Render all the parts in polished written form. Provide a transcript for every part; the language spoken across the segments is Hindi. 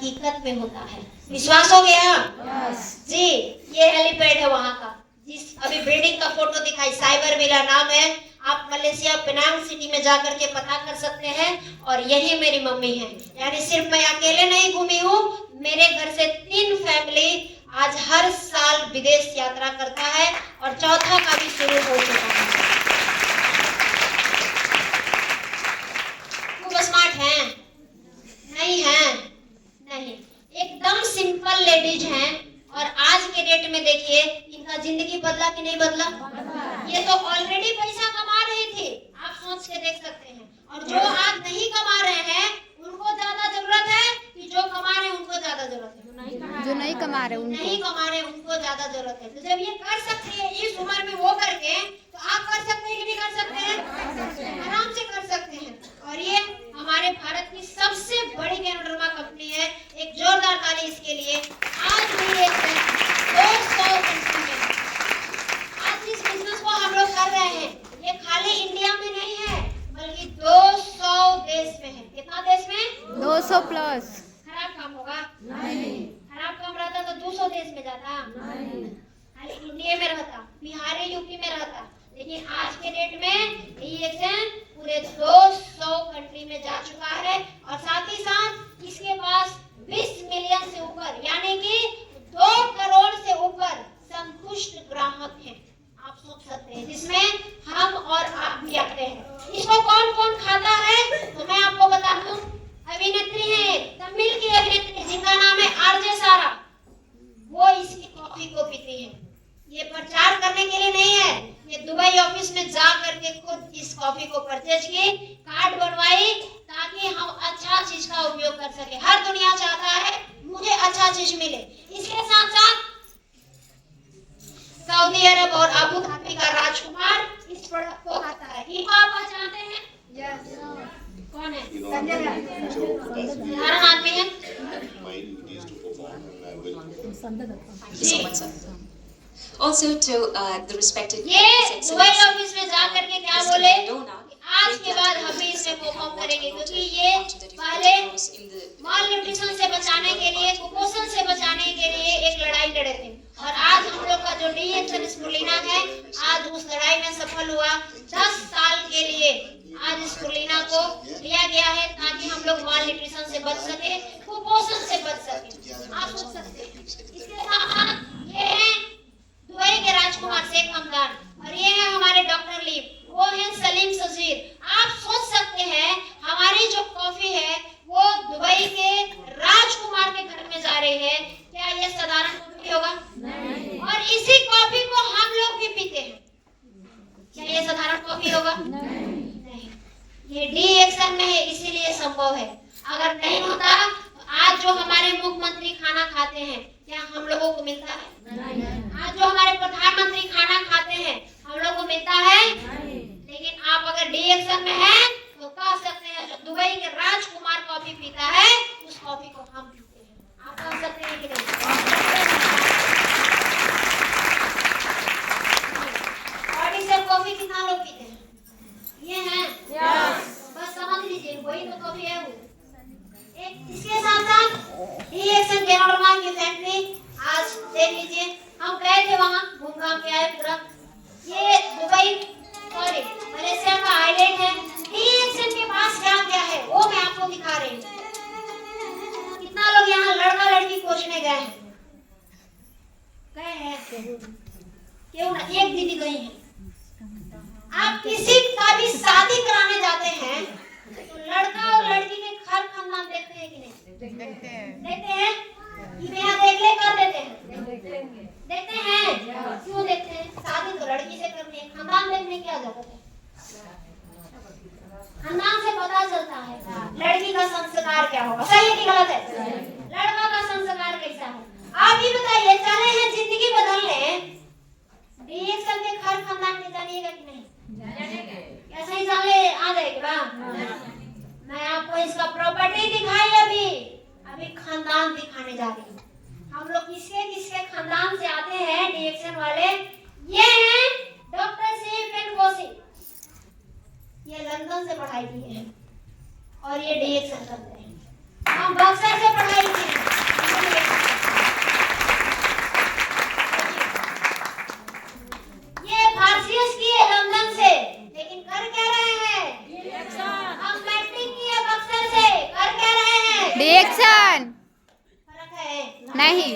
हकीकत में होता है। विश्वास हो गया? जी, ये हेलीपैड है वहाँ का, जिस अभी बिल्डिंग का फोटो दिखाई, साइबर विला नाम है। आप मलेशिया पेनांग सिटी में जाकर के पता कर सकते हैं। और यही मेरी मम्मी है। यानी सिर्फ मैं अकेले नहीं घूमी हूँ, मेरे घर से 3 फैमिली आज हर साल विदेश यात्रा करता है और चौथा का भी शुरू हो चुका है। खूब स्मार्ट हैं? नहीं है, नहीं, एकदम सिंपल लेडीज हैं। और आज के डेट में देखिए इनका जिंदगी बदला कि नहीं बदला? ये तो ऑलरेडी पैसा कमा रहे थे, आप सोच के देख सकते हैं। और जो आज नहीं कमा रहे हैं उनको ज्यादा जरूरत है कि जो कमा रहे हैं उनको ज्यादा जरूरत है? जो नहीं कमा रहे उनको ज्यादा जरूरत है। तो जब ये कर सकती है इस उम्र में वो करके, तो आप कर सकते हैं कि नहीं कर सकते हैं? आराम से कर सकते हैं। और ये हमारे भारत की सबसे बड़ी गैनोडर्मा कंपनी है। एक जोरदार ताली इसके लिए। आज भी ये 200 कंट्री में, आज जिस बिजनेस को हम लोग कर रहे हैं ये खाली इंडिया में नहीं है बल्कि 200 देश में है। कितना देश में? 200 प्लस। खराब काम होगा? नहीं। खराब काम रहता तो 200 देश में जाता? नहीं। खाली इंडिया में रहता, बिहार यूपी में रहता। लेकिन आज के डेट में डीएक्सन पूरे 200 कंट्री में जा चुका है। और साथ ही साथ इसके पास 20 मिलियन से ऊपर यानी कि 2 करोड़ से ऊपर संतुष्ट ग्राहक हैं। आप सोच सकते हैं, जिसमें हम और आप भी आते हैं। इसको कौन कौन खाता है तो मैं आपको बता दूं। अभिनेत्री है, तमिल की अभिनेत्री जिनका नाम है आरजे सारा, वो इसकी कॉफी को पीती है। ये प्रचार करने के लिए नहीं है, ये दुबई ऑफिस में जा करके खुद इस कॉफी को परचेज की, कार्ड बनवाई ताकि हम अच्छा चीज का उपयोग कर सके। हर दुनिया चाहता है मुझे अच्छा चीज मिले। इसके साथ साथ सऊदी अरब और अबू धाबी का राजकुमार इस प्रोडक्ट को खाता है। इनको आप पहचानते हैं? कौन है? साधारण आदमी है? Also to the respected ये दुबई ऑफिस में जा करके क्या बोले? आज के बाद हम भी इसमें परफॉर्म करेंगे, क्योंकि ये पहले माल न्यूट्रिशन से बचाने के लिए, कुपोषण से बचाने के लिए एक लड़ाई लड़े थे। और आज हम लोग का जो डीएक्सन स्पुलिना है आज उस लड़ाई में सफल हुआ। 10 साल के लिए आज स्पुलिना को लिया गया है ताकि हम लोग माल न्यूट्रिशन से बच सके, कुपोषण से बच सके। आप सोच सकते हैं। इसके साथ ये है दुबई के राजकुमार शेख हमदान और ये है हमारे डॉक्टर लीव, वो है सलीम सजीर। आप सोच सकते हैं हमारी जो कॉफी है वो दुबई के राजकुमार के घर में जा रही है। क्या ये साधारण कॉफी होगा? नहीं। और इसी कॉफी को हम लोग भी पीते हैं। क्या ये साधारण कॉफी होगा? नहीं। ये डीएक्सन में है इसीलिए संभव है। अगर नहीं होता तो आज जो हमारे मुख्यमंत्री खाना खाते हैं क्या हम लोगों को मिलता है? आज जो हमारे प्रधानमंत्री खाना खाते हैं हम लोग को मिलता है? लेकिन आप अगर डीएक्सन में हैं तो कह सकते हैं जो दुबई के राजकुमार कॉफी पीता है उस कॉफी को हम पीते हैं। आप कह सकते हैं कि नहीं? और इसे कॉफी कितना लोग पीते हैं? ये हैं? बस समझ लीजिए वही तो कॉफी है वो। एक इसके साथ साथ डीएक्सन गैनोडर्मा की फैक्ट्री आज देख लीजिए, हम गए थे वहाँ, घूम घाम के आए पूरा। ये दुबई मलेशिया का आइलैंड है। डीएक्सन के पास क्या क्या है वो मैं आपको दिखा रही हूँ। कितना लोग यहाँ लड़का लड़की खोजने गए हैं? क्यों ना? एक दीदी गई है। आप किसी का भी शादी कराने जाते हैं तो लड़का और लड़की के घर खानदान देखते हैं कि नहीं? देखते हैं। यहाँ देख ले कर देते हैं? देखते हैं। क्यों देखते हैं? शादी तो लड़की से करनी है, खानदान देखने की क्या जरूरत है? खानदान से पता चलता है लड़की का संस्कार क्या होगा। सही है कि गलत है? लड़का का संस्कार कैसा है? आप ही बताइए, चले हैं जिंदगी बदलने, डीएक्सन के घर खानदान में जानिएगा कि नहीं? क्या सही जान ले आ जाएगा? मैं आपको इसका प्रॉपर्टी दिखाई अभी खानदान दिखाने जा रही हूँ। हम लोग किसके किसके खानदान से आते हैं डीएक्सन वाले? ये हैं डॉक्टर सेफ एंड कोसी, ये लंदन से पढ़ाई की है और ये डीएक्सन करते हैं। हम बक्सर से पढ़ाई की है। एक्शन। फर्क है नहीं।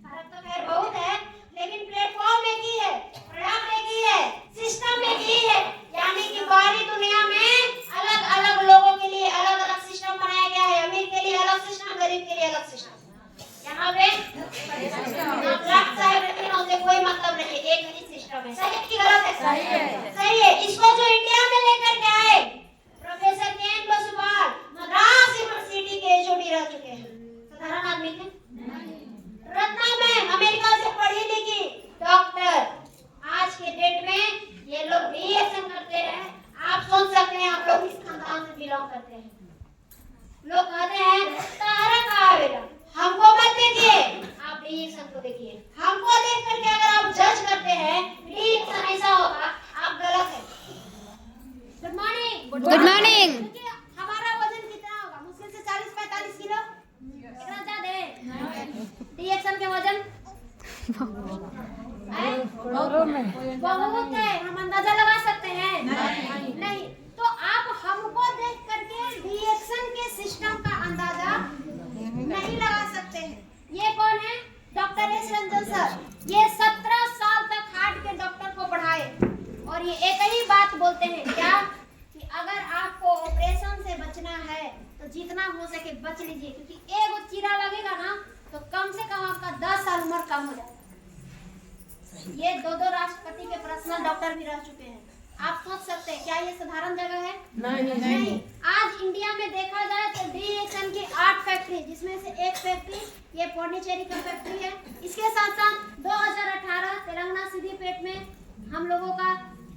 फर्क तो खैर बहुत है, लेकिन प्लेटफॉर्म में की है, प्रोडक्ट में की है, सिस्टम में की है। यानी कि बाहरी दुनिया में अलग अलग लोगों के लिए अलग अलग सिस्टम बनाया गया है। अमीर के लिए अलग सिस्टम, गरीब के लिए अलग सिस्टम। यहाँ पे लेफ्ट साइड रखने से कोई मतलब नहीं, एक ही सिस्टम है। सही है कि गलत है? सही है। सही है। इसको जो इंडिया में लेकर के आए प्रोफेसर केन बसुपाल, मद्रास यूनिवर्सिटी के एचओडी रह चुके हैं। साधारण आदमी थे? रत्ना मैम अमेरिका से पढ़ी लिखी डॉक्टर, आज के डेट में ये लोग भी एक्शन करते हैं। आप सोच सकते हैं आप लोग किस खानदान से बिलोंग करते हैं। लोग कहते हैं तारा कहाँ बेटा, हमको मत देखिए, आप रिएक्शन को देखिए। हमको देख करके अगर आप जज करते हैं रिएक्शन ऐसा होगा, आप गलत हैं। Good morning. Good morning. हमारा वजन कितना होगा? मुश्किल से 40-45 किलो। इतना ज्यादा है? रिएक्शन के वजन बहुत है, हम अंदाजा लगा सकते हैं? नहीं। तो आप हमको देख करके रिएक्शन के सिस्टम का अंदाजा नहीं लगा सकते हैं। ये कौन है? Doctor S Ranjan sir. ये 17 साल तक हार्ट के डॉक्टर को पढ़ाए और ये एक ही बात बोलते हैं, क्या कि अगर आपको ऑपरेशन से बचना है तो जितना हो सके बच लीजिए, क्योंकि एक चीरा लगेगा ना तो कम से कम आपका 10 साल उम्र कम हो जाएगा। ये दो राष्ट्रपति के पर्सनल डॉक्टर भी रह चुके हैं। आप सोच सकते हैं क्या ये साधारण जगह है? नहीं। आज इंडिया में देखा जाए तो रिएक्शन की 8 फैक्ट्री, जिसमें से एक फैक्ट्री ये पौंडीचेरी का फैक्ट्री है। इसके साथ साथ 2018 तेलंगाना सिद्दीपेट में हम लोगों का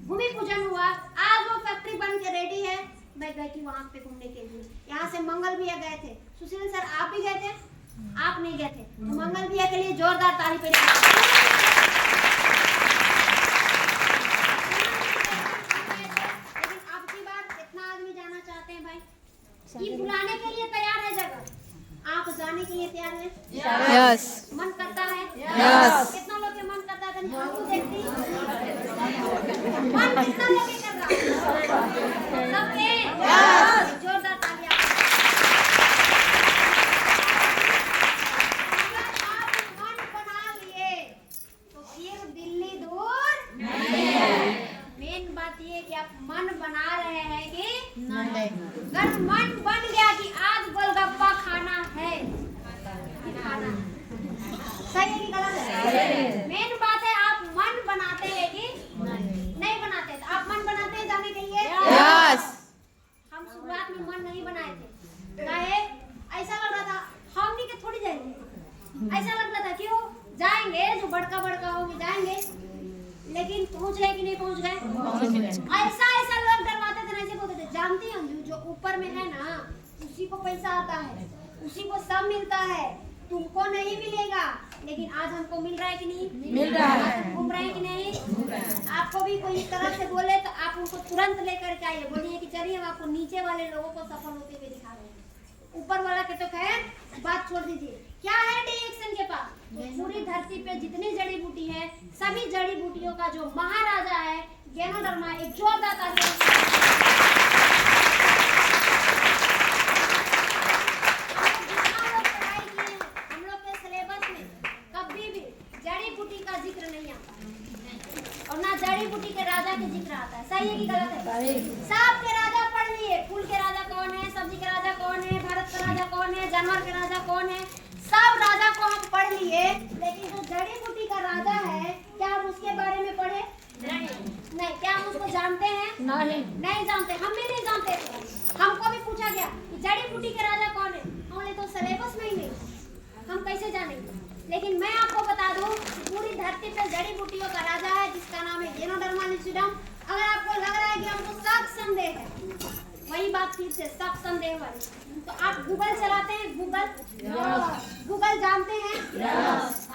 भूमि पूजन हुआ। आज वो फैक्ट्री बन के रेडी है। मैं गई थी वहाँ पे घूमने के लिए। यहाँ से मंगल भैया गए थे। सुशील सर आप भी गए थे? आप नहीं गए थे तो मंगल भैया के लिए जोरदार ताली पे। ये बुलाने के लिए तैयार है जगह, आप जाने के लिए तैयार है? यस। मन करता है? यस। कितना लोग के मन करता है? हमको देखती मन कितना लोग के कर रहा है? सबके? यस। जोरदार तालियां। अगर आप मन बना लिए तो फिर दिल्ली दूर नहीं है। मेन बात ये कि आप मन बना रहे हैं कि नहीं। अगर मन बन गया कि आज गोलगप्पा खाना है, खाना सही है कि गलत है? मेन बात है आप मन बनाते हैं कि नहीं बनाते? तो आप मन बनाते हैं जाने के लिए? यस। हम शुरुआत में मन नहीं बनाए थे, काहे? ऐसा लग रहा था हम नहीं के थोड़ी जाएंगे, ऐसा लग रहा था क्यों जाएंगे, जो बड़का बड़का होंगे जाएंगे, लेकिन पहुंच गए कि नहीं पहुंच गए? ऐसा लोग डरवाते थे, ऐसे बोलते थे जानती हैं जो ऊपर में है ना उसी को पैसा आता है, उसी को सब मिलता है, तुमको नहीं मिलेगा। लेकिन आज हमको मिल रहा है कि नहीं मिल रहा है? घूम रहे हैं कि नहीं? आपको भी कोई इस तरह से बोले तो आप उनको तुरंत लेकर के आइए, बोलिए कि चलिए हम आपको नीचे वाले लोगों को सफल होते हुए दिखा रहे हैं। ऊपर वाला के तो खैर बात छोड़ दीजिए। क्या है रिएक्शन के पास? तो पूरी धरती पे जितनी जड़ी बूटी है, सभी जड़ी बूटियों का जो महाराजा है गैनोडर्मा, एक जोरदार तालियां। हम लोग के सिलेबस में कभी भी जड़ी बूटी का जिक्र नहीं आता और ना जड़ी बूटी के राजा के जिक्र आता है। सही है कि गलत है? सांप के राजा पढ़ लिए, फूल के राजा कौन है, सब्जी के राजा कौन है, भारत का राजा कौन है, जानवर के राजा कौन है, सब राजा को हम पढ़ लिए, लेकिन जो जड़ी बूटी का राजा है क्या हम उसके बारे में पढ़े? नहीं। क्या हम उसको जानते हैं? नहीं जानते। हम भी नहीं जानते थे। हमको भी पूछा गया कि जड़ी बूटी के राजा कौन है, हमने तो सिलेबस में ही नहीं, हम कैसे जानेंगे? लेकिन मैं आपको बता दूं पूरी धरती पे जड़ी बूटियों का राजा है जिसका नाम है गैनोडर्मा लुसिडम। अगर आपको लग रहा है कि हमको शक संदेह है, वही बात फिर से शक संदेह वाली, तो आप गूगल चलाते हैं? गूगल जानते हैं?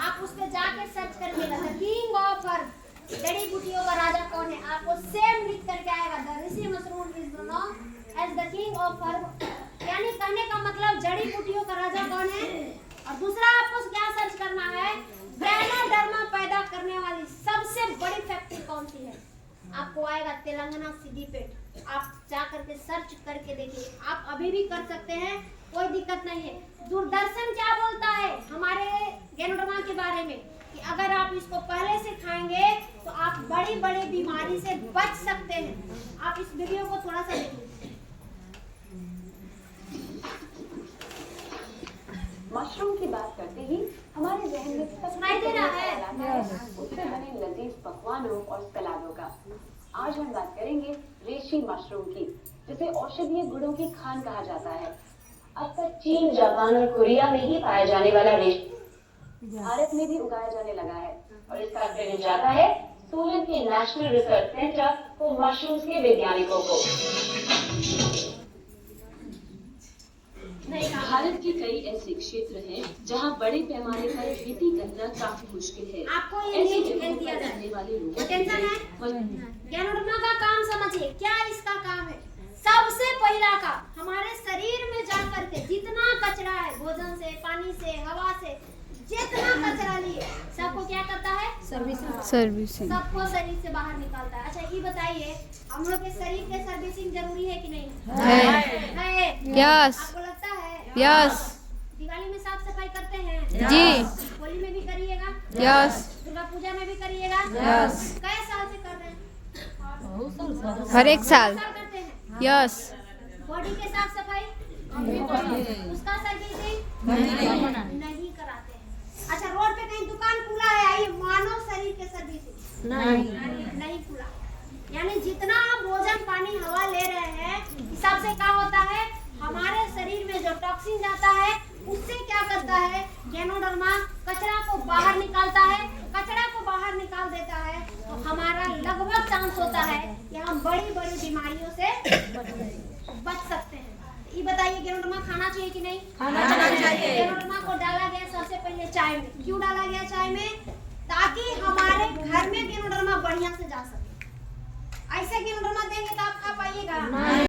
आप उस पर जाके सर्च करिएगा द किंग ऑफ अर्थ, जड़ी बूटियों का राजा कौन है, आपको सेम लिख करके आएगा the reishi mushroom is known as the king of earth. यानी कहने का मतलब जड़ी बूटियों का राजा कौन है। और दूसरा आपको क्या सर्च करना है, गैनोडर्मा पैदा करने वाली सबसे बड़ी फैक्ट्री कौन सी है? आपको आएगा तेलंगाना सिद्दीपेट। आप जा करके सर्च करके देखिए, आप अभी भी कर सकते हैं। कोई दिक्कत नहीं है। दूरदर्शन क्या बोलता है हमारे गैनोडर्मा के बारे में कि अगर आप इसको पहले से खाएंगे तो आप बड़ी बड़ी बीमारी से बच सकते हैं। आप इस वीडियो को थोड़ा सा देखिए। मशरूम की बात करते ही हमारे जहन में सुनाई दे रहा है उससे बने लजीज पकवानों और सलादों का। आज हम बात करेंगे रेशी मशरूम की, जिसे औषधीय गुणों की खान कहा जाता है। अब तक चीन, जापान और कोरिया में ही पाया जाने वाला रेशी भारत में भी उगाया जाने लगा है और इसका क्रेडिट जाता है सोलन के national research centre for mushrooms के वैज्ञानिकों को। भारत के कई ऐसे क्षेत्र हैं जहां बड़े पैमाने पर खेती करना काफी मुश्किल है। आपको ये ऐसे न्यूज़ जगहों भेज दिया पर जाए। रहने वाले लोगों टेंशन है? को गैनोडर्मा का काम समझिए, क्या इसका काम है। सबसे पहला काम हमारे शरीर में जाकर के जितना कचरा है, भोजन से, पानी से, हवा से, जितना कचरा लिए सबको क्या करता है? सर्विसिंग। सबको शरीर से बाहर निकालता है। अच्छा ये बताइए, हम लोग के शरीर के सर्विसिंग जरूरी है कि नहीं है? यस। आपको लगता है? यस। दिवाली में साफ सफाई करते हैं? जी। होली में भी करिएगा? यस। दुर्गा पूजा में भी करिएगा? यस। कई साल से कर रहे हैं? हर एक साल। करते हैं? यस। बॉडी के साफ सफाई उसका सर्विसिंग नहीं कराते हैं। अच्छा रोड पे कहीं दुकान खुला है, आइए मानव शरीर के सर्विसिंग नहीं खुला। यानी जितना आप भोजन, पानी, हवा ले रहे हैं, हिसाब से क्या होता है हमारे शरीर में जो टॉक्सिन जाता है उससे क्या करता है गैनोडर्मा कचरा को बाहर निकालता है। कचरा को बाहर निकाल देता है तो हमारा लगभग चांस होता है कि हम बड़ी बड़ी बीमारियों से बच सकते हैं। ये बताइए गैनोडर्मा खाना चाहिए कि नहीं? खाना चाहिए। गैनोडर्मा को डाला गया सबसे पहले चाय में। क्यों डाला गया चाय में? ताकि हमारे घर में गैनोडर्मा बढ़िया से जा सके। ऐसे गैनोडर्मा देंगे तो आप खा पाइएगा?